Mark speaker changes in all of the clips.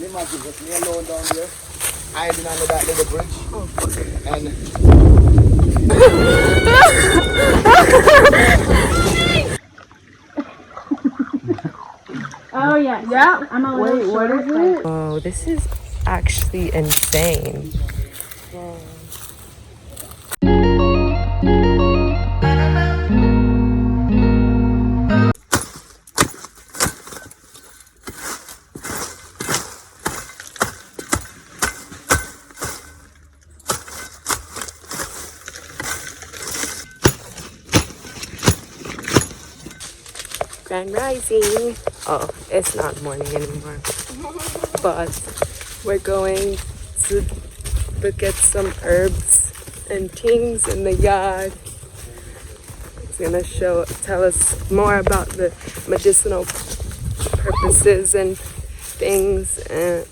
Speaker 1: imagine just me alone down here, hiding under that little bridge. Oh, fuck. And
Speaker 2: oh yeah, yeah. I'm a little short.
Speaker 3: What is it? Oh, this is actually insane. Grand Rising. Oh, it's not morning anymore. But we're going to look at some herbs and things in the yard. It's gonna tell us more about the medicinal purposes and things and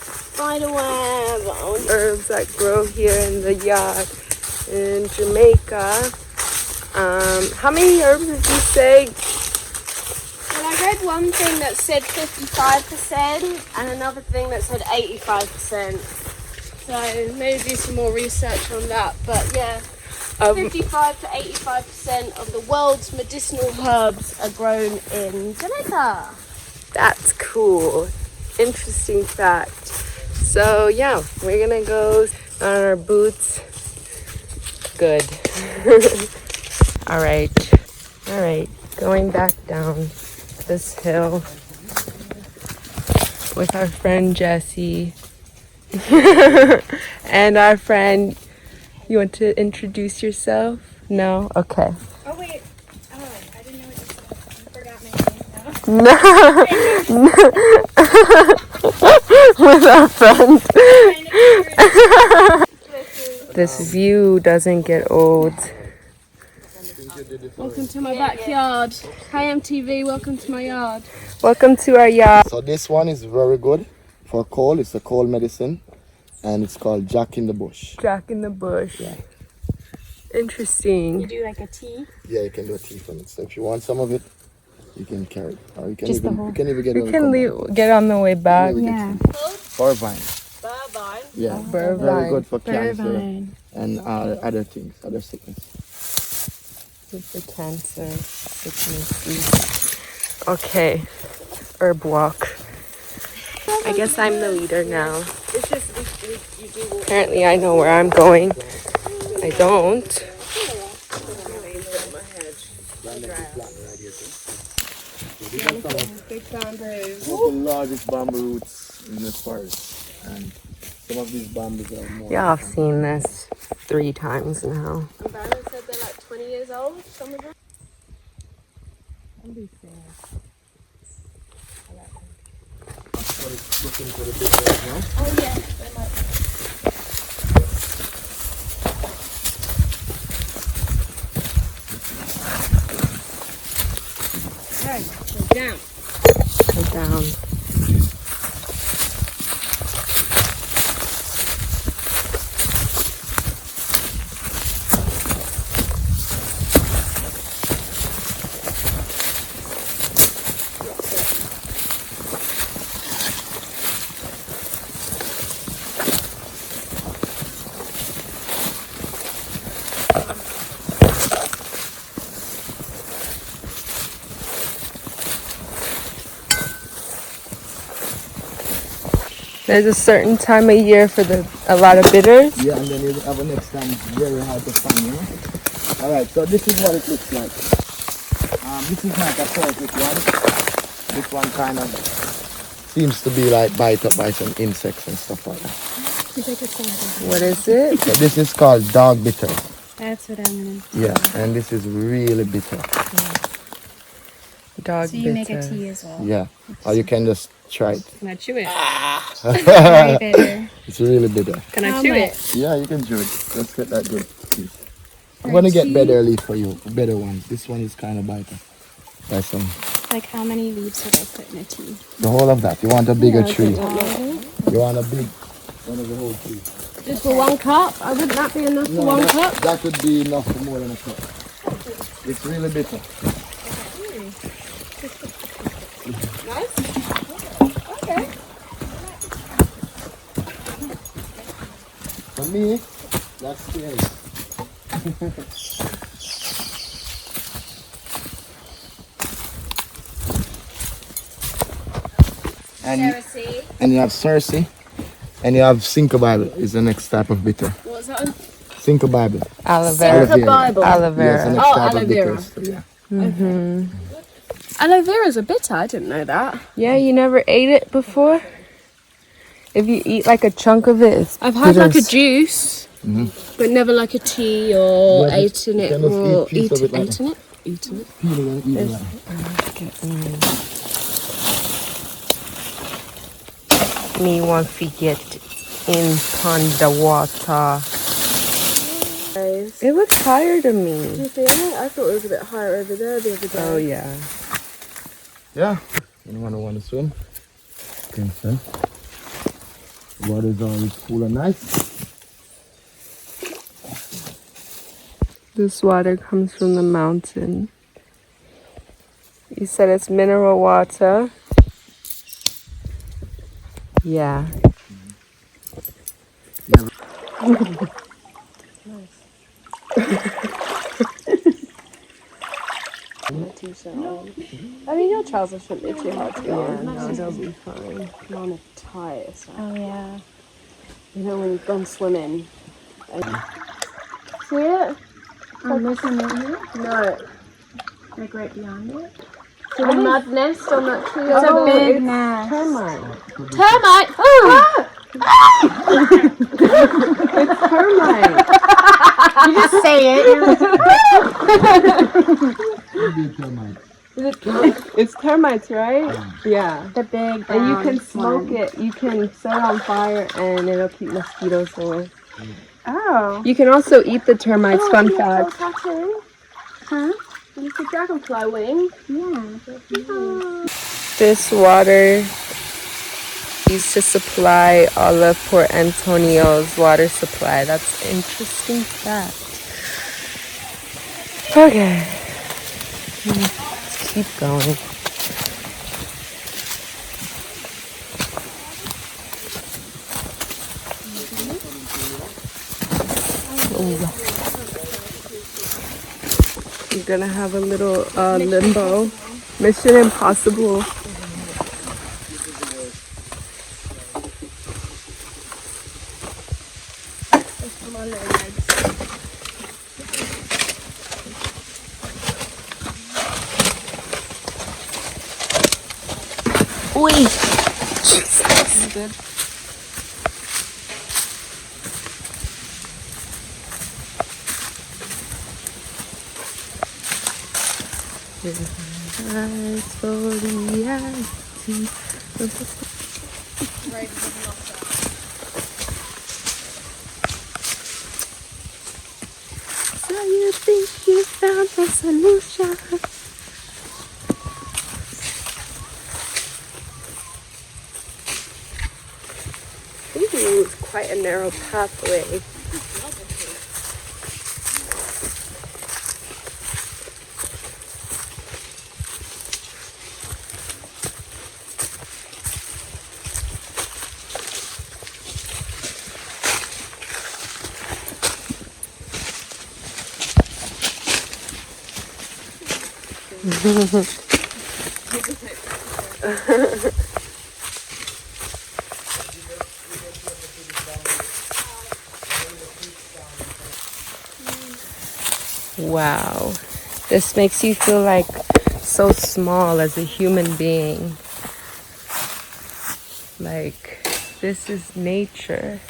Speaker 3: spiderweb, herbs that grow here in the yard in Jamaica. How many herbs did you say?
Speaker 2: Well, I read one thing that said 55% and another thing that said 85%. So maybe do some more research on that. But yeah, 55 to 85% of the world's medicinal herbs are grown in Jamaica.
Speaker 3: That's cool. Interesting fact. So yeah, we're gonna go on our boots. Good. All right. Going back down this hill with our friend Jessie and our friend. You want to introduce yourself? No? Okay.
Speaker 2: Oh wait. Oh, I didn't know what you said. I forgot my name now.
Speaker 3: With our friend. This view doesn't get old.
Speaker 2: Welcome to my backyard. Hi MTV, welcome to my yard.
Speaker 3: Welcome to our yard.
Speaker 1: so this one is very good for cold. It's a cold medicine. And it's called Jack in the Bush.
Speaker 3: Jack in the bush.
Speaker 1: Yeah.
Speaker 3: Interesting.
Speaker 2: You do like a tea?
Speaker 1: Yeah, you can do a tea from it. So if you want some of it, you can carry it. Or you can
Speaker 2: Just
Speaker 1: even you can even get it.
Speaker 3: We can get on the way back.
Speaker 2: Yeah.
Speaker 1: Burbine.
Speaker 2: Burbine?
Speaker 1: Yeah.
Speaker 3: Burbine.
Speaker 1: Very good for cancer
Speaker 2: Burbine.
Speaker 1: and other things, other sickness.
Speaker 3: With the cancer sicknesses. Okay. Herb walk. I guess I'm the leader now. Apparently I know where I'm going. I don't.
Speaker 2: Big bamboos.
Speaker 1: One of the largest bamboo roots in the forest. And some of these bamboos are more.
Speaker 3: Yeah, I've seen this 3 times now.
Speaker 2: And Baron said they're like 20 years old, some of them.
Speaker 1: Looking for the big ones now.
Speaker 2: Oh yeah, they might. Alright, go down.
Speaker 3: Go down. There's a certain time of year for a lot of bitters.
Speaker 1: Yeah, and then you have a next time it's very hard to find, you know? Alright, so this is what it looks like. This is not a perfect one. This one kind of seems to be like bite up by some insects and stuff like that.
Speaker 3: What is it?
Speaker 1: So this is called dog bitter.
Speaker 2: That's what I'm gonna.
Speaker 1: Yeah, and this is really bitter.
Speaker 3: Dog
Speaker 2: So you
Speaker 3: bitter.
Speaker 2: make a tea as well.
Speaker 1: Yeah, or you can just try it.
Speaker 2: Can I chew it? Very bitter.
Speaker 1: It's really bitter.
Speaker 2: Can I chew it?
Speaker 1: Yeah, you can chew it. Let's get that good piece. I'm gonna get better leaf for you, better one. This one is kind of bitter. By some.
Speaker 2: Like how many leaves would I put in a tea?
Speaker 1: The whole of that. You want a bigger tree.
Speaker 2: All of it?
Speaker 1: You want a big one of the whole tree.
Speaker 2: Just for 1 cup? I wouldn't that be enough for 1 cup?
Speaker 1: That would be enough for more than a cup. It's really bitter.
Speaker 2: Nice. Okay.
Speaker 1: me, that's scary. And you have Cersei. And you have Cinco Bible is the next type of bitter.
Speaker 2: What's that one?
Speaker 1: Cinco Bible.
Speaker 3: Aloe vera.
Speaker 2: Bible.
Speaker 3: Aloe
Speaker 1: Yes, the
Speaker 3: vera.
Speaker 1: next
Speaker 2: Oh,
Speaker 1: type of
Speaker 2: aloe vera.
Speaker 1: bitters. Yeah.
Speaker 2: Aloe vera's a bitter. I didn't know that.
Speaker 3: Yeah, you never ate it before? If you eat like a chunk of it, it's
Speaker 2: I've had like a
Speaker 3: bitters.
Speaker 2: juice, but never like a tea or
Speaker 1: Yeah,
Speaker 2: eaten it
Speaker 1: kind of
Speaker 2: or
Speaker 1: eat piece of it like
Speaker 2: eaten it. Eaten it.
Speaker 3: Me want to get in pond water. It looks higher to
Speaker 2: Do
Speaker 3: me.
Speaker 2: you feel it? I thought it was a bit higher over there the other day.
Speaker 3: Oh yeah.
Speaker 1: Yeah. Anyone who want to swim? Can swim. Water is always cool and nice.
Speaker 3: This water comes from the mountain. You said it's mineral water. Yeah.
Speaker 2: I mean, your trousers shouldn't be too hard to get on.
Speaker 3: No, it'll be fine.
Speaker 2: Mine are tight. So.
Speaker 4: Oh yeah.
Speaker 2: You know, when you've gone swimming. See it?
Speaker 4: This one right here,
Speaker 2: No.
Speaker 4: like right beyond it.
Speaker 2: See the mud nest on that tree?
Speaker 4: It's
Speaker 2: over
Speaker 4: a
Speaker 2: there?
Speaker 4: big nest.
Speaker 3: Termite.
Speaker 2: Termite! Oh!
Speaker 3: It's termite.
Speaker 4: You just say it.
Speaker 3: It's termites, right? Yeah.
Speaker 4: The big
Speaker 3: And you
Speaker 4: brown
Speaker 3: can smoke
Speaker 4: one.
Speaker 3: it. You can set it on fire and it'll keep mosquitoes away.
Speaker 4: Oh.
Speaker 3: You can also eat the termites. Fun fact.
Speaker 4: Huh?
Speaker 2: And it's a dragonfly wing.
Speaker 4: Yeah.
Speaker 3: This water used to supply all of Port Antonio's water supply. That's an interesting fact. Okay. Let's keep going. We're gonna have a little limbo. Mission Impossible. Oi! Jesus. Good. Eyes for reality. So you think you found the solution? Ooh, it's quite a narrow pathway. Wow, this makes you feel like so small as a human being. Like, this is nature.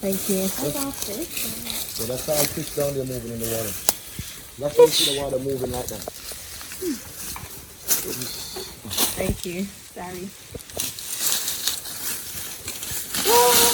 Speaker 3: Thank you.
Speaker 1: So that's how fish down there moving in the water. That's how you see the water moving like that.
Speaker 3: Thank you.
Speaker 4: Sorry.
Speaker 2: Oh!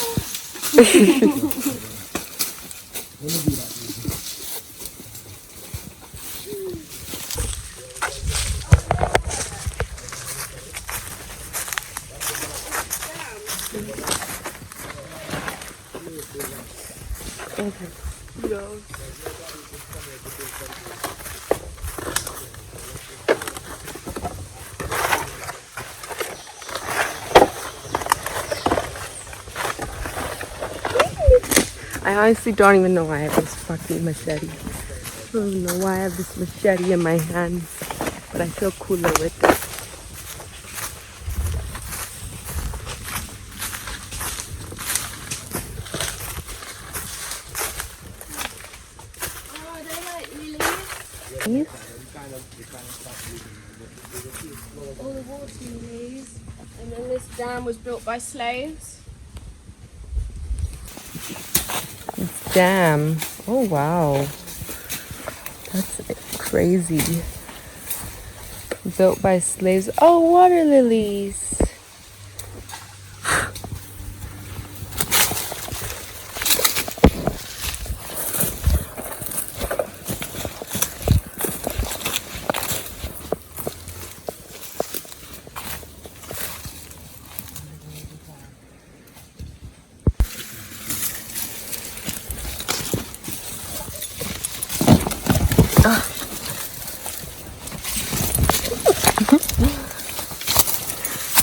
Speaker 3: I honestly don't even know why I have this fucking machete. I don't even know why I have this machete in my hands, but I feel cooler with it.
Speaker 2: Oh, they like lilies. All the water lilies. And then this dam was built by slaves.
Speaker 3: Damn. Oh wow. That's crazy. Built by slaves. Oh, water lilies.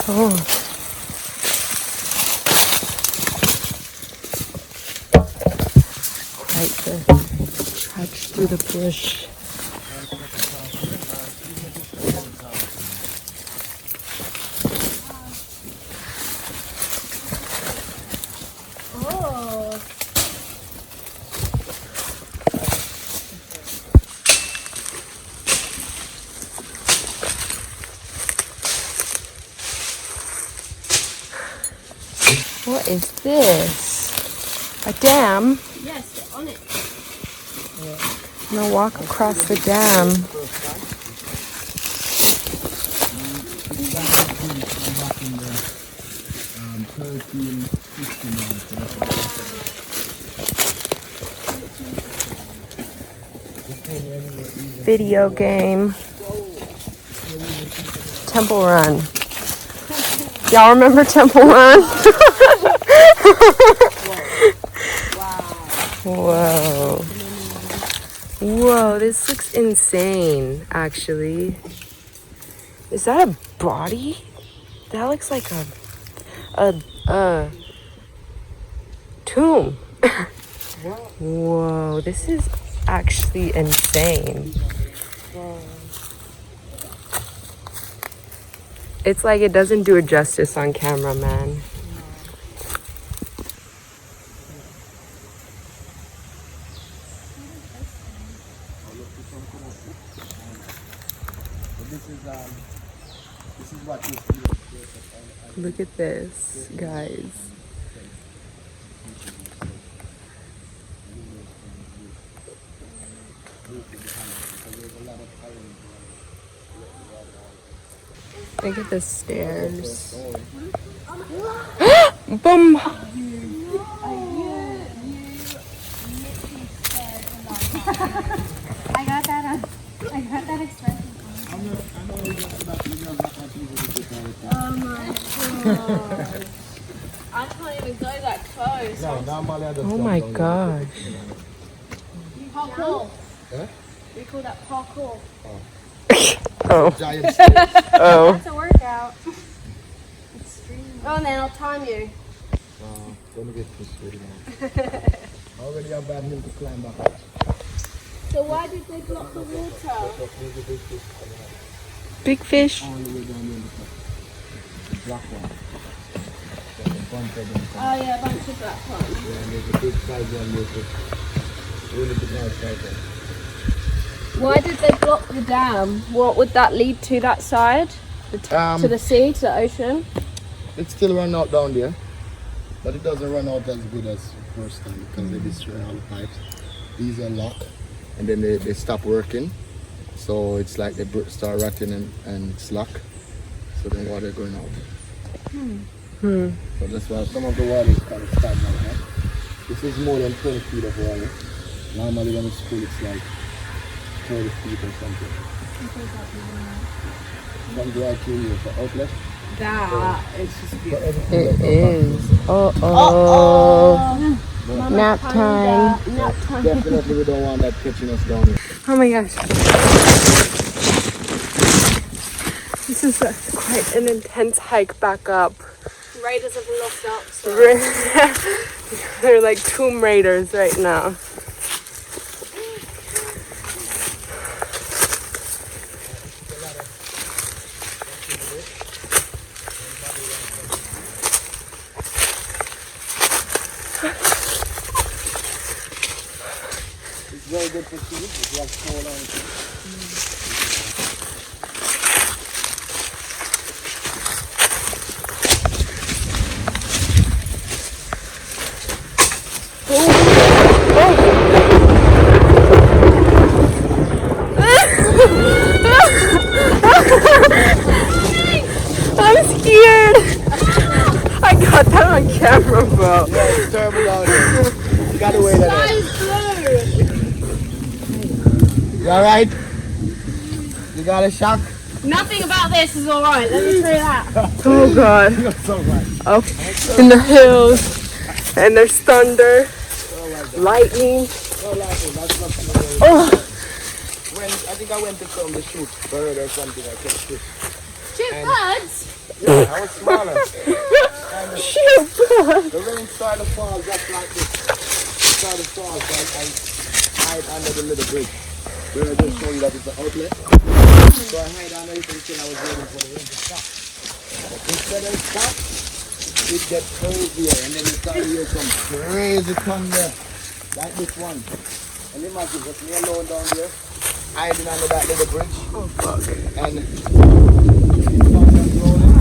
Speaker 3: Oh. Quite the trudge through the bush.
Speaker 2: Oh.
Speaker 3: What is this? A dam?
Speaker 2: Yes, they're on it.
Speaker 3: I'm gonna walk across the dam. Video game. Temple Run. Y'all remember Temple Run? Whoa. Whoa, this looks insane, actually. Is that a body? That looks like a tomb. Whoa, this is actually insane. It's like it doesn't do it justice on camera, man. Look at this, guys. Look at the stairs. Boom!
Speaker 4: I got that expression.
Speaker 2: Oh my god. I can't even go that close.
Speaker 3: Oh my gosh.
Speaker 2: Parkour.
Speaker 1: Huh?
Speaker 2: We call that parkour.
Speaker 3: Oh.
Speaker 1: Giant stairs.
Speaker 3: Oh.
Speaker 4: It's a workout.
Speaker 2: Oh, and then I'll time you.
Speaker 1: Don't get this really now. Already have bad news to climb back.
Speaker 2: So why did they block the water?
Speaker 3: Big fish.
Speaker 1: All the way down there in the top. The black one.
Speaker 2: Oh yeah, a bunch of black ones.
Speaker 1: Yeah, and there's a big size one there. Really big nice size one.
Speaker 2: Why did they block the dam? What would that lead to that side? To the sea, to the ocean?
Speaker 1: It still run out down there, but it doesn't run out as good as first time because they destroy all the pipes. These are locked and then they stop working. So it's like they start rotting and it's locked. So then water going out.
Speaker 3: Hmm.
Speaker 1: So that's why some of the water is kind of stagnant. Huh? This is more than 20 feet of water. Normally when it's full it's like 30 feet or something. From the right here for outlet.
Speaker 2: That is just beautiful.
Speaker 3: It is. Oh. Nap time.
Speaker 2: Nap time.
Speaker 1: Definitely we don't want that catching us down here.
Speaker 3: Oh my gosh. This is quite an intense hike back up.
Speaker 2: Raiders have locked up. So.
Speaker 3: They're like Tomb Raiders right now.
Speaker 1: It's very good for food. If you have cold on it.
Speaker 3: I'm scared. I got that on camera, bro.
Speaker 1: Yeah, it's terrible down here. You gotta wait at it. You alright? You got a shock?
Speaker 2: Nothing about this is alright, let me tell you that.
Speaker 3: Oh god.
Speaker 1: You're so right.
Speaker 3: Up in the hills, and there's thunder, lightning. Oh,
Speaker 1: When I think I went to film the shoot bird or something, I kept fish.
Speaker 2: Shoot birds?
Speaker 1: Yeah, I was smaller.
Speaker 3: shoot.
Speaker 1: The rain started to fall just like this. It started to fall, so I hide under the little bridge. Where I just show you that it's an outlet. So I hide under it until I was waiting for the rain to stop. But instead of stop, it gets crazier, and then you start to hear some crazy thunder, like this one. And imagine just me alone down there, hiding under that little bridge.
Speaker 3: Oh fuck.
Speaker 1: And it thunder rolling.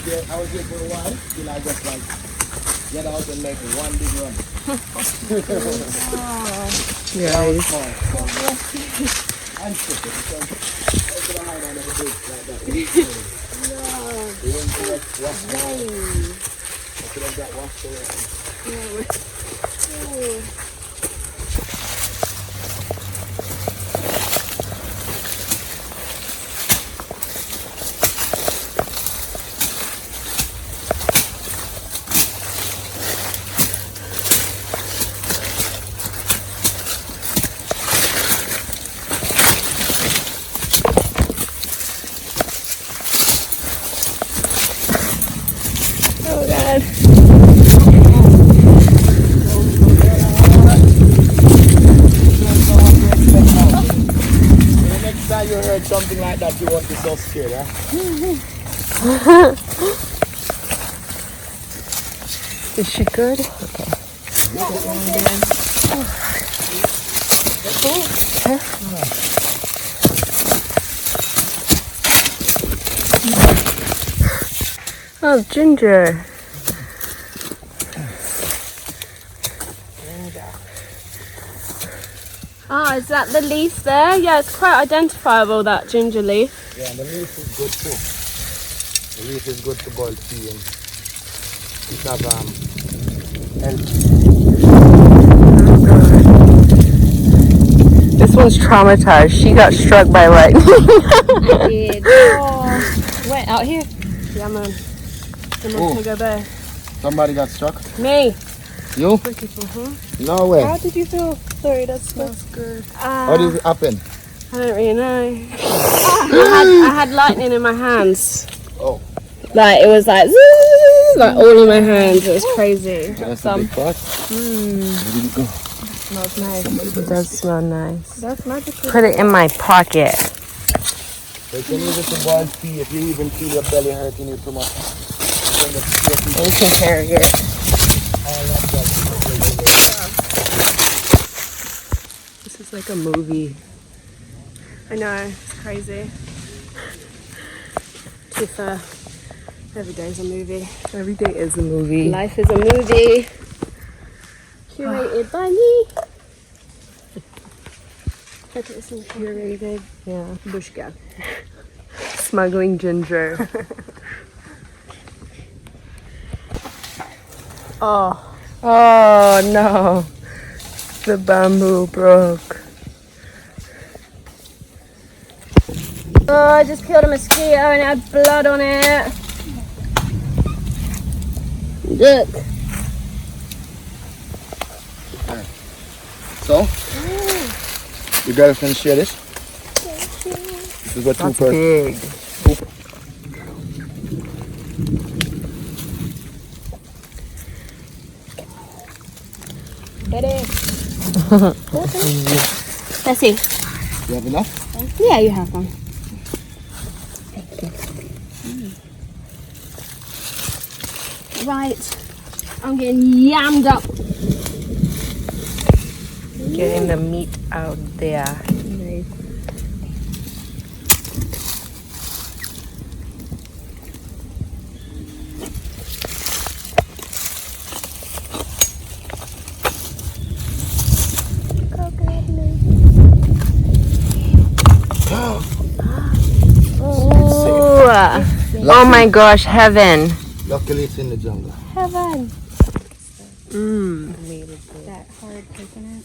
Speaker 1: I was here for a while till I just like get out and make one big run.
Speaker 3: Guys.
Speaker 1: I'm stupid because I could hide under the bridge like that. The wind could have washed away. I could have got washed away.
Speaker 3: Oh god.
Speaker 1: The next time you heard something like that, you won't be so scared, huh?
Speaker 3: Is she good? Oh, ginger.
Speaker 2: Ah, is that the leaf there? Yeah, it's quite identifiable, that ginger leaf.
Speaker 1: Yeah, and the leaf is good too. The leaf is good to boil tea and it have
Speaker 3: This one's traumatized. She got struck by lightning.
Speaker 2: I did. Oh. Wait, out here? Yeah, man. Someone can go there.
Speaker 1: Somebody got struck?
Speaker 2: Me.
Speaker 1: You? No way.
Speaker 3: How did you feel? Sorry, that smells good.
Speaker 1: How did it happen?
Speaker 2: I don't really know. I had lightning in my hands.
Speaker 1: Oh.
Speaker 2: Like, it was like, zzz, like all in my hands. It was crazy.
Speaker 1: That's a big pot. Where did it go?
Speaker 3: Smells nice. It does smell nice.
Speaker 2: That's magical.
Speaker 3: Put it in my pocket.
Speaker 1: So you can use it to boil tea if you even feel your belly hurting you too much.
Speaker 3: You can carry it. This is like a movie.
Speaker 2: I know, it's crazy. To be fair, every day's a movie.
Speaker 3: Every day is a movie.
Speaker 2: Life is a movie. Curated by me.
Speaker 3: Curated. Yeah.
Speaker 2: Bush girl.
Speaker 3: smuggling ginger.
Speaker 2: Oh.
Speaker 3: Oh no, the bamboo broke.
Speaker 2: Oh, I just killed a mosquito and it had blood on it. Look.
Speaker 1: Okay. So, you guys can share this. This is what two
Speaker 3: That's
Speaker 1: person.
Speaker 3: big.
Speaker 2: Get it. Let's see.
Speaker 1: You have enough?
Speaker 2: Yeah, you have one. Right. I'm getting yammed up.
Speaker 3: Getting the meat out there. Ooh. Oh my gosh, heaven.
Speaker 1: Luckily it's in the jungle.
Speaker 2: Heaven.
Speaker 3: Mmm.
Speaker 4: That hard coconut.